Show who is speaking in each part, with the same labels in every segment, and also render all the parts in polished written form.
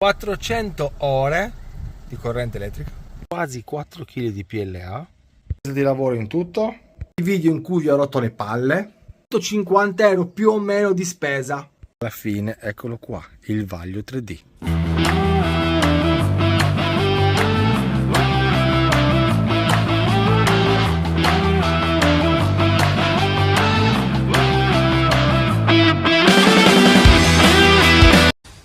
Speaker 1: 400 ore di corrente elettrica, quasi 4 kg di PLA di lavoro in tutto, i video in cui vi ho rotto le palle, 150 euro più o meno di spesa. Alla fine eccolo qua, il vaglio 3D.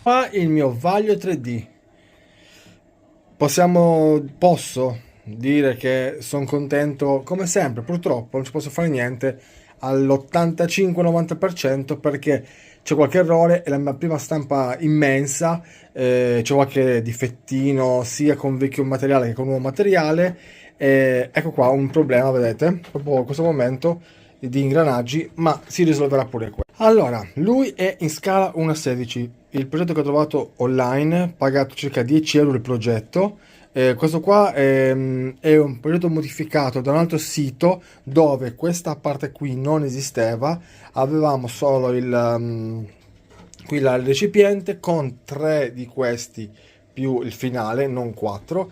Speaker 1: Qua il mio vaglio 3D. Posso dire che sono contento come sempre. Purtroppo non ci posso fare niente all'85-90% perché c'è qualche errore, è la mia prima stampa immensa, c'è qualche difettino sia con vecchio materiale che con nuovo materiale. Ecco qua un problema, vedete, proprio in questo momento di ingranaggi, ma si risolverà pure qua. Allora, lui è in scala 1:16, il progetto che ho trovato online, pagato circa 10 euro il progetto. Questo qua è un progetto modificato da un altro sito dove questa parte qui non esisteva, avevamo solo il recipiente con 3 di questi più il finale, non 4,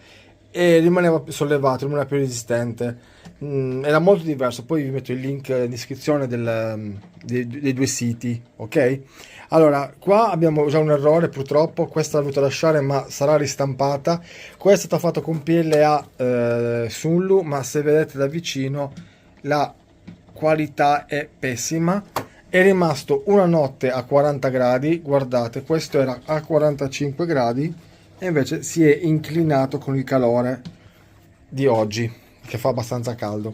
Speaker 1: e rimaneva sollevato, rimaneva più resistente. Era molto diverso. Poi vi metto il link in descrizione dei due siti, ok? Allora, qua abbiamo già un errore, purtroppo questa l'ho dovuta lasciare, ma sarà ristampata. Questa è stata fatta con PLA Sunlu, ma se vedete da vicino la qualità è pessima. È rimasto una notte a 40 gradi, guardate, questo era a 45 gradi e invece si è inclinato con il calore di oggi, che fa abbastanza caldo.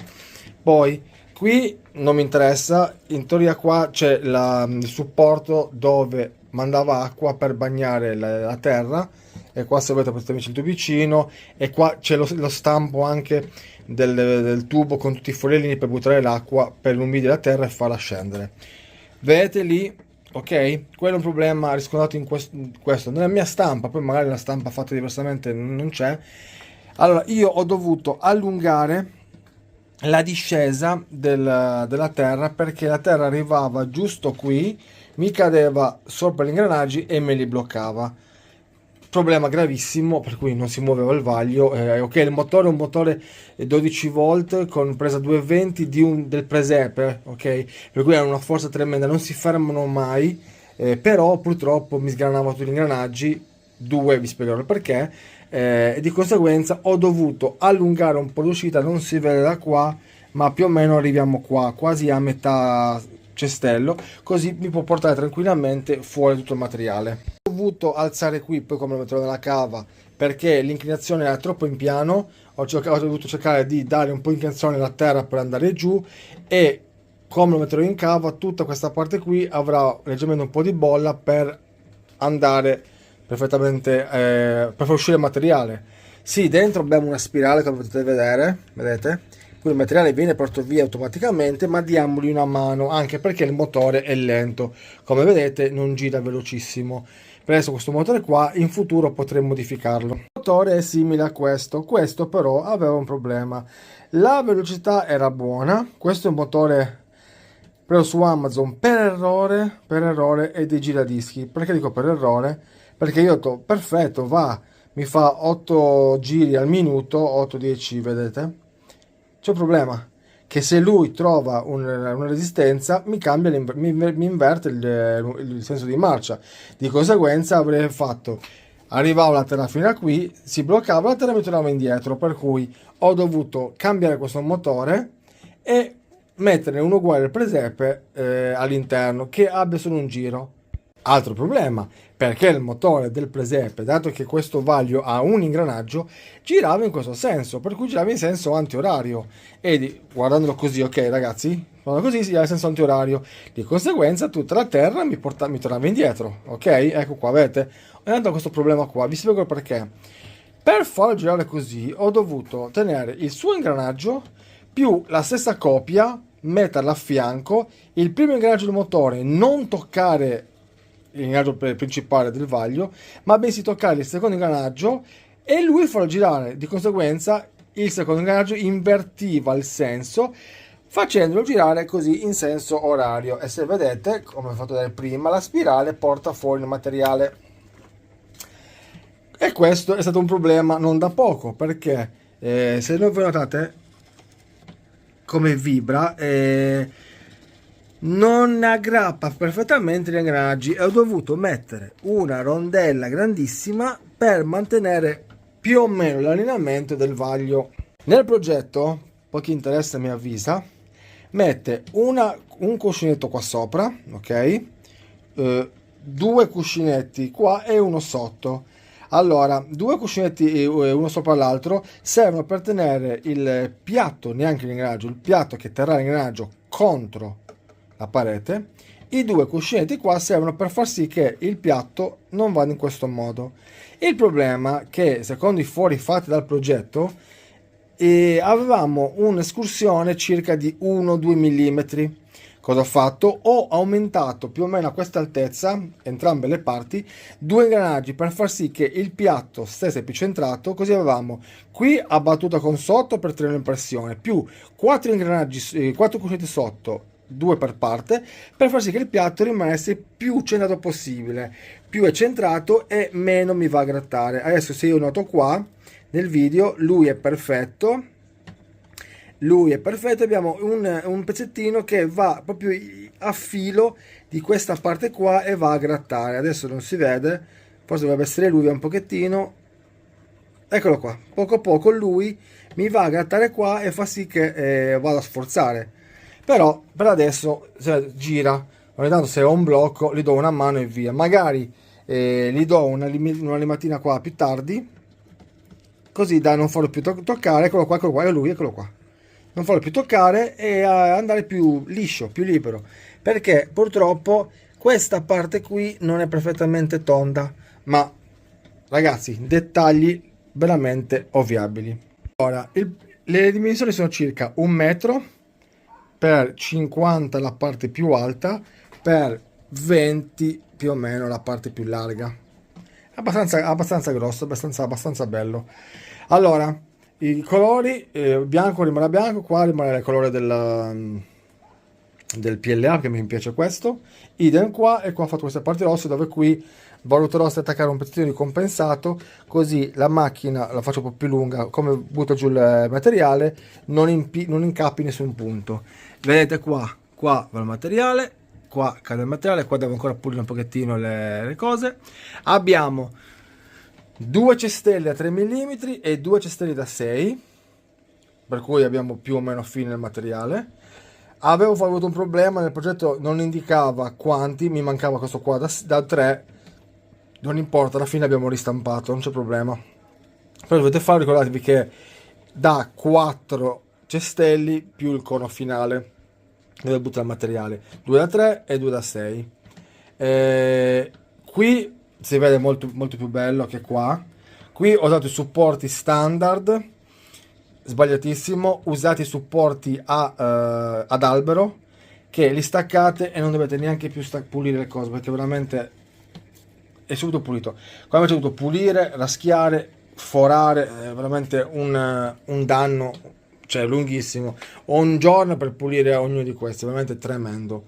Speaker 1: Poi qui non mi interessa, in teoria qua c'è il supporto dove mandava acqua per bagnare la terra, e qua se vedete potete mettere il tubicino, e qua c'è lo stampo anche del tubo con tutti i forellini per buttare l'acqua per umidire la terra e farla scendere. Vedete lì, ok? Quello è un problema riscontrato in questo nella mia stampa, poi magari la stampa fatta diversamente non c'è. Allora, io ho dovuto allungare la discesa della terra perché la terra arrivava giusto qui, mi cadeva sopra gli ingranaggi e me li bloccava. Problema gravissimo, per cui non si muoveva il vaglio. Ok, il motore è un motore 12 volt con presa 220 del presepe, ok? Per cui ha una forza tremenda, non si fermano mai, però purtroppo mi sgranava tutti gli ingranaggi, vi spiegherò il perché. E di conseguenza ho dovuto allungare un po' l'uscita, non si vede da qua, ma più o meno arriviamo qua, quasi a metà cestello, così mi può portare tranquillamente fuori tutto il materiale. Ho dovuto alzare qui, poi come lo metterò nella cava, perché l'inclinazione era troppo in piano, ho dovuto cercare di dare un po' di inclinazione alla terra per andare giù, e come lo metterò in cava, tutta questa parte qui avrà leggermente un po' di bolla per andare perfettamente per far uscire il materiale. Sì, dentro abbiamo una spirale, come potete vedere, vedete? Qui il materiale viene portato via automaticamente, ma diamogli una mano, anche perché il motore è lento, come vedete non gira velocissimo. Per adesso questo motore qua in futuro potremo modificarlo. Il motore è simile a questo però aveva un problema, la velocità era buona. Questo è un motore preso su Amazon per errore e dei giradischi. Perché dico per errore? Perché io ho detto perfetto, mi fa 8 giri al minuto, 8-10, vedete? C'è un problema, che se lui trova una resistenza mi cambia, mi inverte il senso di marcia. Di conseguenza avrei fatto, arrivava la terra fino a qui, si bloccava la terra e mi tornava indietro, per cui ho dovuto cambiare questo motore e metterne uno uguale al presepe all'interno, che abbia solo un giro. Altro problema, perché il motore del presepe, dato che questo vaglio ha un ingranaggio, girava in questo senso, per cui girava in senso antiorario, e guardandolo così, ok ragazzi, guardando così si ha il senso antiorario, di conseguenza tutta la terra mi tornava indietro, ok? Ecco qua, vedete? Ho dato questo problema qua, vi spiego il perché. Per farlo girare così ho dovuto tenere il suo ingranaggio più la stessa copia, metterla a fianco, il primo ingranaggio del motore non toccare l'ingranaggio principale del vaglio, ma bensì toccare il secondo ingranaggio e lui farlo girare. Di conseguenza il secondo ingranaggio invertiva il senso, facendolo girare così in senso orario, e se vedete, come ho fatto vedere prima, la spirale porta fuori il materiale. E questo è stato un problema non da poco, perché se non voi notate come vibra, non aggrappa perfettamente gli ingranaggi e ho dovuto mettere una rondella grandissima per mantenere più o meno l'allineamento del vaglio. Nel progetto, per chi interessa mi avvisa, mette un cuscinetto qua sopra, ok? Due cuscinetti qua e uno sotto. Allora, due cuscinetti uno sopra l'altro servono per tenere il piatto, neanche l'ingranaggio, il piatto che terrà l'ingranaggio contro la parete. I due cuscinetti qua servono per far sì che il piatto non vada in questo modo. Il problema è che, secondo i fori fatti dal progetto, avevamo un'escursione circa di 1-2 mm. Cosa ho fatto? Ho aumentato più o meno a questa altezza, entrambe le parti, due ingranaggi per far sì che il piatto stesse più centrato, così avevamo qui a battuta con sotto per tenere l'impressione, più 4 ingranaggi, 4 cuscinetti sotto, 2 per parte, per far sì che il piatto rimanesse più centrato possibile. Più è centrato e meno mi va a grattare. Adesso se io noto qua, nel video, lui è perfetto, abbiamo un pezzettino che va proprio a filo di questa parte qua e va a grattare. Adesso non si vede, forse dovrebbe essere lui un pochettino, eccolo qua, poco a poco lui mi va a grattare qua e fa sì che vada a sforzare. Però per adesso gira, ogni tanto se ho un blocco gli do una mano e via, magari gli do una limatina qua più tardi, così da non farlo più toccare. Eccolo qua, è lui, eccolo qua, non farlo più toccare e andare più liscio, più libero, perché purtroppo questa parte qui non è perfettamente tonda, ma ragazzi, dettagli veramente ovviabili. Ora, le dimensioni sono circa 1 metro per 50 la parte più alta, per 20 più o meno la parte più larga. Abbastanza grosso, abbastanza bello. Allora, i colori, bianco rimarrà bianco, qua rimarrà il colore del PLA, che mi piace questo. Idem qua, e qua ho fatto queste parti rosse, dove qui valuterò se attaccare un pezzettino di compensato, così la macchina la faccio un po' più lunga, come butto giù il materiale, non incappi nessun punto. Vedete qua va il materiale, qua cade il materiale, qua devo ancora pulire un pochettino le cose. Abbiamo due cestelle a 3 mm e due cestelle da 6, per cui abbiamo più o meno fine il materiale. Avevo avuto un problema nel progetto, non indicava quanti, mi mancava questo qua da 3, non importa, alla fine abbiamo ristampato, non c'è problema. Però dovete fare, ricordatevi che da 4 cestelli più il cono finale dove butta il materiale, 2 da 3 e 2 da 6. Qui si vede molto più bello che qua. Qui ho usato i supporti standard, sbagliatissimo, usate i supporti ad albero, che li staccate e non dovete neanche più pulire le cose, perché veramente è subito pulito. Qua invece ho dovuto pulire, raschiare, forare, è veramente un danno, cioè lunghissimo. Ho un giorno per pulire ognuno di questi, veramente tremendo.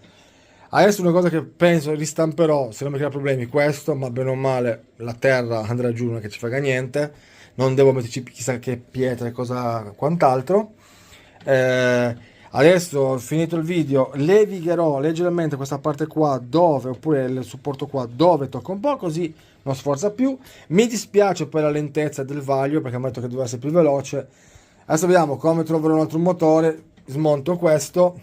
Speaker 1: Adesso una cosa che penso ristamperò, se non mi crea problemi, questo, ma bene o male la terra andrà giù, non è che ci frega niente, non devo metterci chissà che pietre, quant'altro. Adesso, finito il video, levigherò leggermente questa parte qua dove, oppure il supporto qua dove tocca un po', così non sforza più. Mi dispiace per la lentezza del vaglio, perché mi ha detto che doveva essere più veloce. Adesso vediamo come troverò un altro motore. Smonto questo,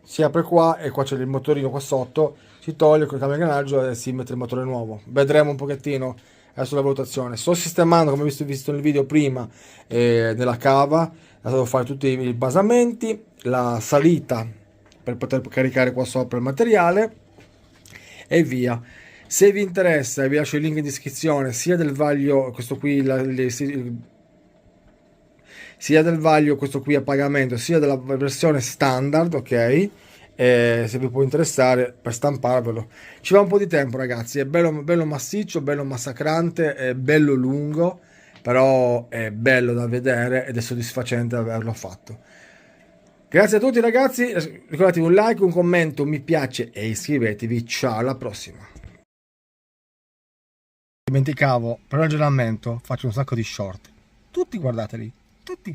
Speaker 1: si apre qua e qua c'è il motorino qua sotto, si toglie con il cambio ingranaggio e si mette il motore nuovo. Vedremo un pochettino adesso la valutazione. Sto sistemando, come visto nel video prima, nella cava. Adesso devo fare tutti i basamenti, la salita per poter caricare qua sopra il materiale e via. Se vi interessa, vi lascio il link in descrizione sia del vaglio, questo qui, sia del vaglio questo qui a pagamento, sia della versione standard, ok? Se vi può interessare per stamparvelo. Ci va un po' di tempo, ragazzi, è bello massiccio, bello massacrante, è bello lungo, però è bello da vedere ed è soddisfacente averlo fatto. Grazie a tutti, ragazzi, ricordatevi un like, un commento, un mi piace e iscrivetevi. Ciao, alla prossima. Dimenticavo, per ragionamento faccio un sacco di short. Tutti guardateli, tutti.